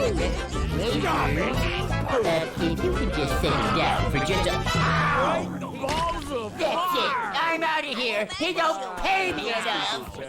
If you could just settle down for just a... That's it! I'm out of here! He don't pay me enough!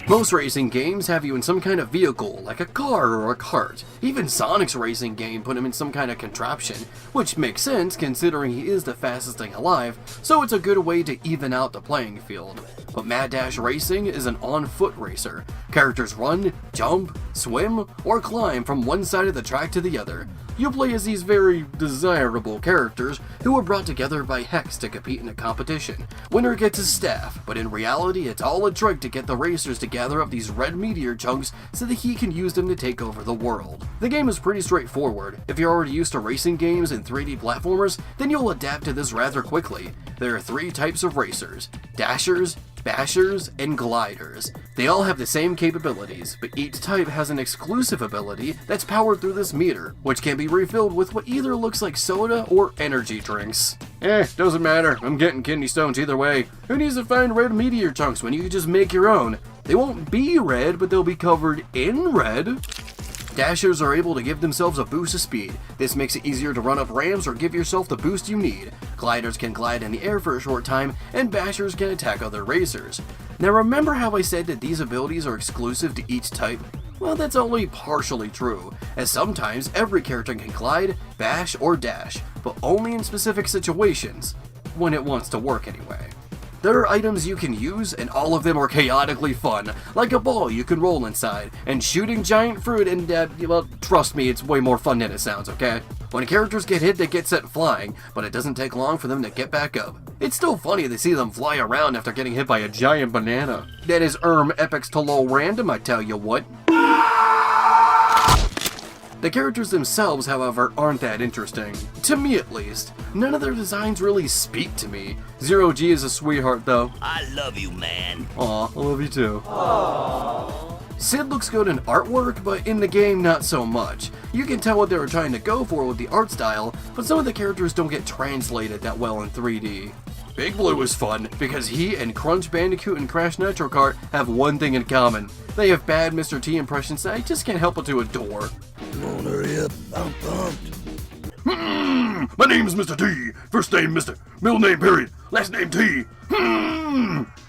Most racing games have you in some kind of vehicle, like a car or a cart. Even Sonic's racing game put him in some kind of contraption, which makes sense considering he is the fastest thing alive, so it's a good way to even out the playing field. But Mad Dash Racing is an on-foot racer. Characters run, jump, swim, or climb from one side of the track to the other. You play as these very desirable characters who were brought together by Hex to compete in a competition. Winner gets his staff, but in reality it's all a trick to get the racers to gather up these red meteor chunks so that he can use them to take over the world. The game is pretty straightforward. If you're already used to racing games and 3D platformers, then you'll adapt to this rather quickly. There are three types of racers: dashers, bashers, and gliders. They all have the same capabilities, but each type has an exclusive ability that's powered through this meter, which can be refilled with what either looks like soda or energy drinks. Doesn't matter, I'm getting kidney stones either way. Who needs to find red meteor chunks when you can just make your own? They won't be red, but they'll be covered in red. Dashers are able to give themselves a boost of speed. This makes it easier to run up ramps or give yourself the boost you need. Gliders can glide in the air for a short time, and bashers can attack other racers. Now remember how I said that these abilities are exclusive to each type? Well, that's only partially true, as sometimes every character can glide, bash, or dash, but only in specific situations, when it wants to work anyway. There are items you can use, and all of them are chaotically fun, like a ball you can roll inside, and shooting giant fruit, and well, trust me, it's way more fun than it sounds, okay? When characters get hit, they get sent flying, but it doesn't take long for them to get back up. It's still funny to see them fly around after getting hit by a giant banana. That is epics to low random, I tell you what. The characters themselves, however, aren't that interesting. To me at least. None of their designs really speak to me. Zero G is a sweetheart though. I love you, man. Aw, I love you too. Aww. Sid looks good in artwork, but in the game not so much. You can tell what they were trying to go for with the art style, but some of the characters don't get translated that well in 3D. Big Blue is fun, because he and Crunch Bandicoot and Crash Nitro Kart have one thing in common. They have bad Mr. T impressions that I just can't help but to adore. Come on, hurry up, I'm pumped. My name's Mr. T. First name Mr. Middle name period. Last name T.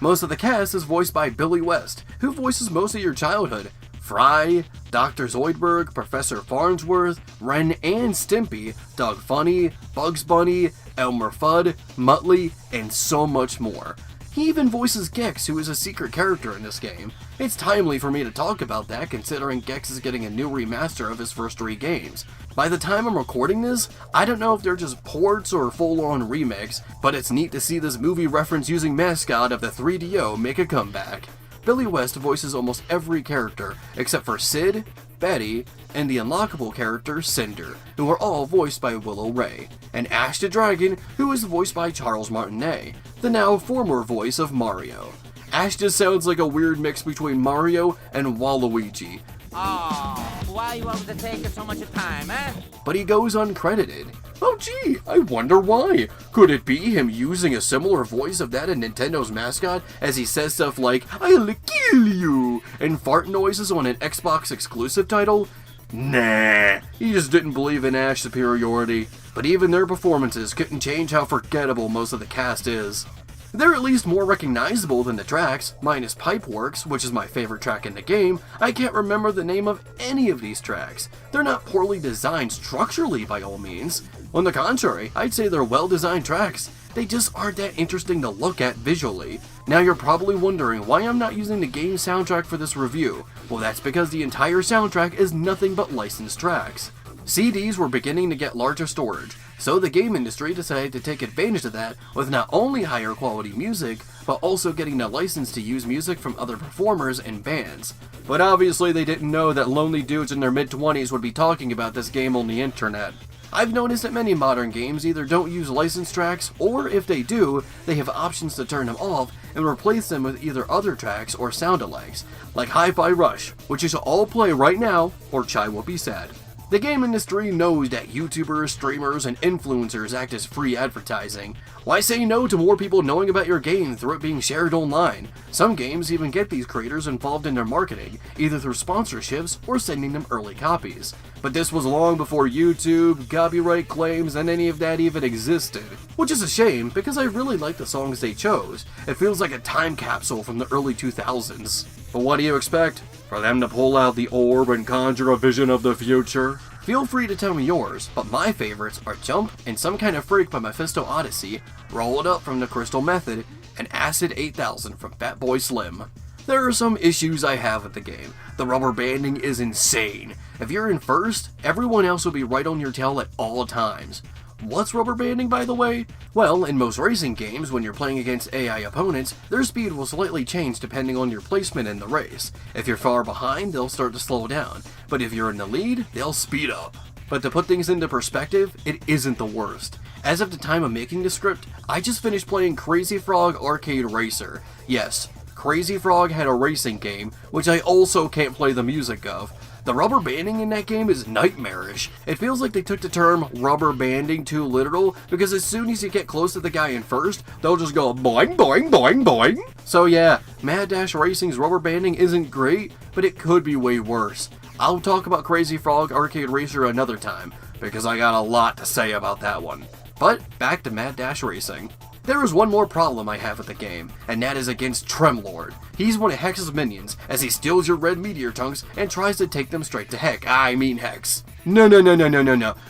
Most of the cast is voiced by Billy West, who voices most of your childhood. Fry, Dr. Zoidberg, Professor Farnsworth, Ren and Stimpy, Doug Funny, Bugs Bunny, Elmer Fudd, Muttley, and so much more. He even voices Gex, who is a secret character in this game. It's timely for me to talk about that considering Gex is getting a new remaster of his first 3 games. By the time I'm recording this, I don't know if they're just ports or full-on remakes, but it's neat to see this movie reference using mascot of the 3DO make a comeback. Billy West voices almost every character, except for Sid, Betty, and the unlockable character Synder, who are all voiced by Willow Ray, and Ashe the Dragon, who is voiced by Charles Martinet, the now former voice of Mario. Ashe just sounds like a weird mix between Mario and Waluigi. Oh, why you want to take so much time, eh? But he goes uncredited. Oh gee, I wonder why. Could it be him using a similar voice of that in Nintendo's mascot as he says stuff like, "I'll kill you," and fart noises on an Xbox exclusive title? Nah, he just didn't believe in Ashe's superiority. But even their performances couldn't change how forgettable most of the cast is. They're at least more recognizable than the tracks, minus Pipeworks, which is my favorite track in the game. I can't remember the name of any of these tracks. They're not poorly designed structurally by all means. On the contrary, I'd say they're well-designed tracks. They just aren't that interesting to look at visually. Now you're probably wondering why I'm not using the game soundtrack for this review. Well, that's because the entire soundtrack is nothing but licensed tracks. CDs were beginning to get larger storage, so the game industry decided to take advantage of that with not only higher quality music, but also getting a license to use music from other performers and bands. But obviously they didn't know that lonely dudes in their mid-20s would be talking about this game on the internet. I've noticed that many modern games either don't use licensed tracks, or if they do, they have options to turn them off, and replace them with either other tracks or sound-alikes, like Hi-Fi Rush, which you should all play right now, or Chai will be sad. The game industry knows that YouTubers, streamers, and influencers act as free advertising. Why say no to more people knowing about your game through it being shared online? Some games even get these creators involved in their marketing, either through sponsorships or sending them early copies. But this was long before YouTube, copyright claims, and any of that even existed. Which is a shame, because I really like the songs they chose. It feels like a time capsule from the early 2000s. But what do you expect? For them to pull out the orb and conjure a vision of the future? Feel free to tell me yours, but my favorites are Jump and Some Kind of Freak by Mephisto Odysse, Roll It Up from the Crystal Method, and Acid 8000 from FatBoy Slim. There are some issues I have with the game. The rubber banding is insane. If you're in first, everyone else will be right on your tail at all times. What's rubber banding, by the way? Well, in most racing games, when you're playing against AI opponents, their speed will slightly change depending on your placement in the race. If you're far behind, they'll start to slow down, but if you're in the lead, they'll speed up. But to put things into perspective, it isn't the worst. As of the time of making the script, I just finished playing Crazy Frog Arcade Racer. Yes, Crazy Frog had a racing game, which I also can't play the music of. The rubber banding in that game is nightmarish. It feels like they took the term rubber banding too literal, because as soon as you get close to the guy in first, they'll just go boing boing boing boing. So yeah, Mad Dash Racing's rubber banding isn't great, but it could be way worse. I'll talk about Crazy Frog Arcade Racer another time, because I got a lot to say about that one. But back to Mad Dash Racing. There is one more problem I have with the game, and that is against Tremlord. He's one of Hex's minions, as he steals your red meteor chunks and tries to take them straight to Hex. No.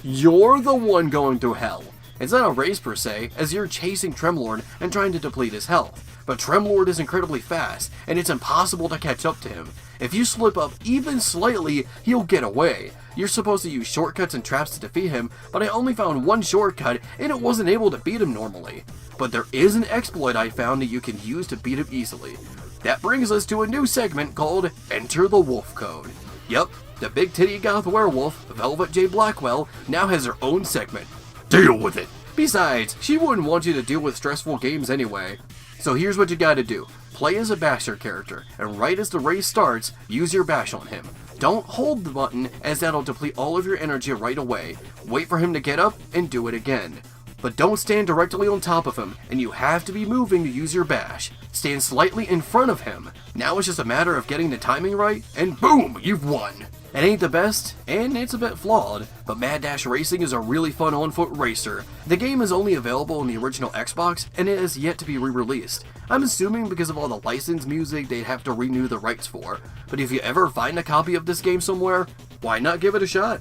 You're the one going through hell. It's not a race per se, as you're chasing Tremlord and trying to deplete his health. But Tremlord is incredibly fast, and it's impossible to catch up to him. If you slip up even slightly, he'll get away. You're supposed to use shortcuts and traps to defeat him, but I only found one shortcut, and it wasn't able to beat him normally. But there is an exploit I found that you can use to beat him easily. That brings us to a new segment called Enter the Wolf Code. Yep, the big titty goth werewolf, Velvet J. Blackwell, now has her own segment. Deal with it! Besides, she wouldn't want you to deal with stressful games anyway. So here's what you gotta do. Play as a basher character, and right as the race starts, use your bash on him. Don't hold the button, as that'll deplete all of your energy right away. Wait for him to get up, and do it again. But don't stand directly on top of him, and you have to be moving to use your bash. Stand slightly in front of him. Now it's just a matter of getting the timing right, and boom, you've won! It ain't the best, and it's a bit flawed, but Mad Dash Racing is a really fun on-foot racer. The game is only available on the original Xbox, and it is yet to be re-released. I'm assuming because of all the licensed music they'd have to renew the rights for, but if you ever find a copy of this game somewhere, why not give it a shot?